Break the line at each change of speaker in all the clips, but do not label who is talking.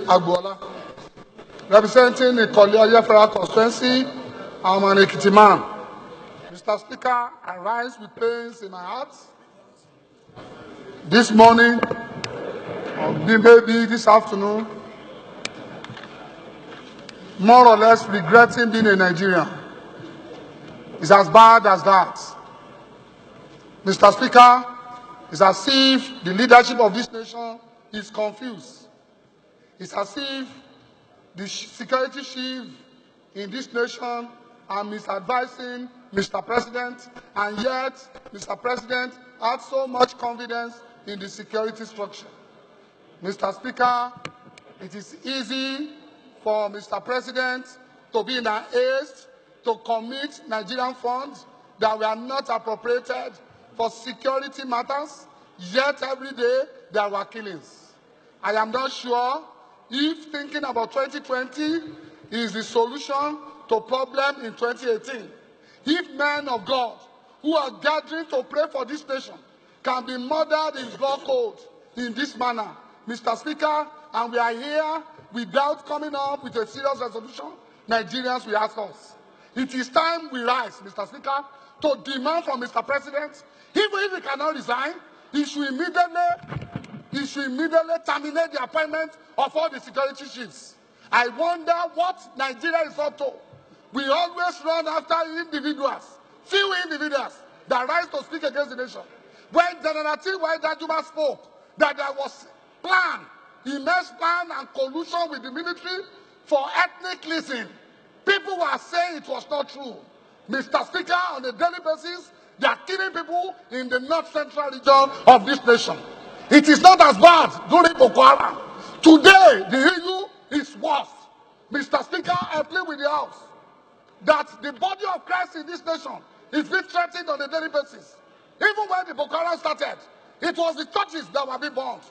Agbola, representing the Kolia Federal Constituency. I'm an Ekiti man. Mr. Speaker, I rise with pains in my heart. This morning, or maybe this afternoon, more or less regretting being a Nigerian. It's as bad as that. Mr. Speaker, it's as if the leadership of this nation is confused. It's as if the security chief in this nation are misadvising Mr. President, and yet Mr. President had so much confidence in the security structure. Mr. Speaker, it is easy for Mr. President to be in a haste to commit Nigerian funds that were not appropriated for security matters, yet every day there were killings. I am not sure if thinking about 2020 is the solution to problem in 2018. If men of God who are gathering to pray for this nation can be murdered in God code in this manner, Mr. Speaker, and we are here without coming up with a serious resolution, Nigerians will ask us. It is time we rise, Mr. Speaker, to demand from Mr. President, even if he cannot resign, he should immediately terminate the appointment of all the security chiefs. I wonder what Nigeria is up to. We always run after individuals, few individuals that rise to speak against the nation. When General T.Y. Danjuma spoke that there was immense plan and collusion with the military for ethnic cleansing, people were saying it was not true. Mr. Speaker, on a daily basis, they are killing people in the north-central region of this nation. It is not as bad during Boko Haram. Today, the EU is worse. Mr. Speaker, I plead with the House that the body of Christ in this nation is being threatened on a daily basis. Even when the Boko Haram started, it was the churches that were being bombed.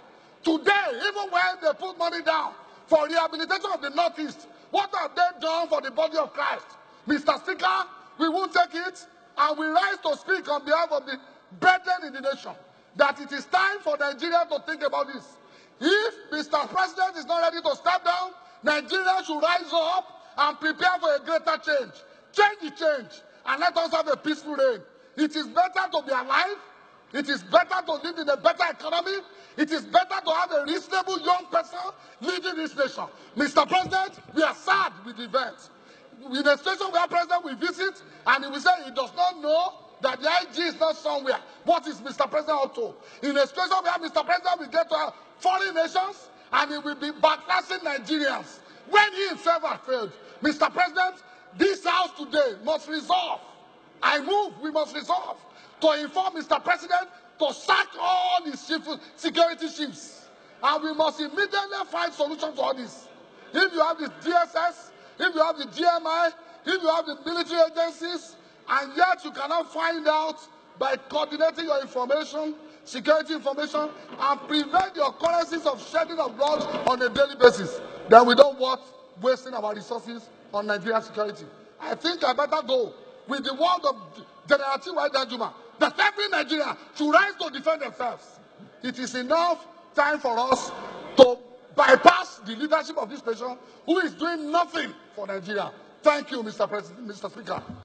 Today, even when they put money down for rehabilitation of the Northeast, what have they done for the body of Christ? Mr. Speaker, we won't take it, and we rise to speak on behalf of the brethren in the nation that it is time for Nigeria to think about this. If Mr. President is not ready to step down, Nigeria should rise up and prepare for a greater change. Change the change, and let us have a peaceful reign. It is better to be alive. It is better to live in a better economy. It is better to have a reasonable young person leading this nation. Mr. President, we are sad with the events. In a situation where President will visit and he will say he does not know that the IG is not somewhere, what is Mr. President up to? In a situation where Mr. President will get to foreign nations and he will be backlashing Nigerians when he himself has failed. Mr. President, this House today must resolve. We must resolve to inform Mr. President to sack all the security chiefs. And we must immediately find solutions to all this. If you have the DSS, if you have the GMI, if you have the military agencies, and yet you cannot find out by coordinating your information, security information, and prevent the occurrences of shedding of blood on a daily basis, then we don't want wasting our resources on Nigerian security. I think I better go with the word of General T.Y. Danjuma that every Nigerian should rise to defend themselves. It is enough time for us to bypass the leadership of this nation who is doing nothing for Nigeria. Thank you, Mr. Speaker.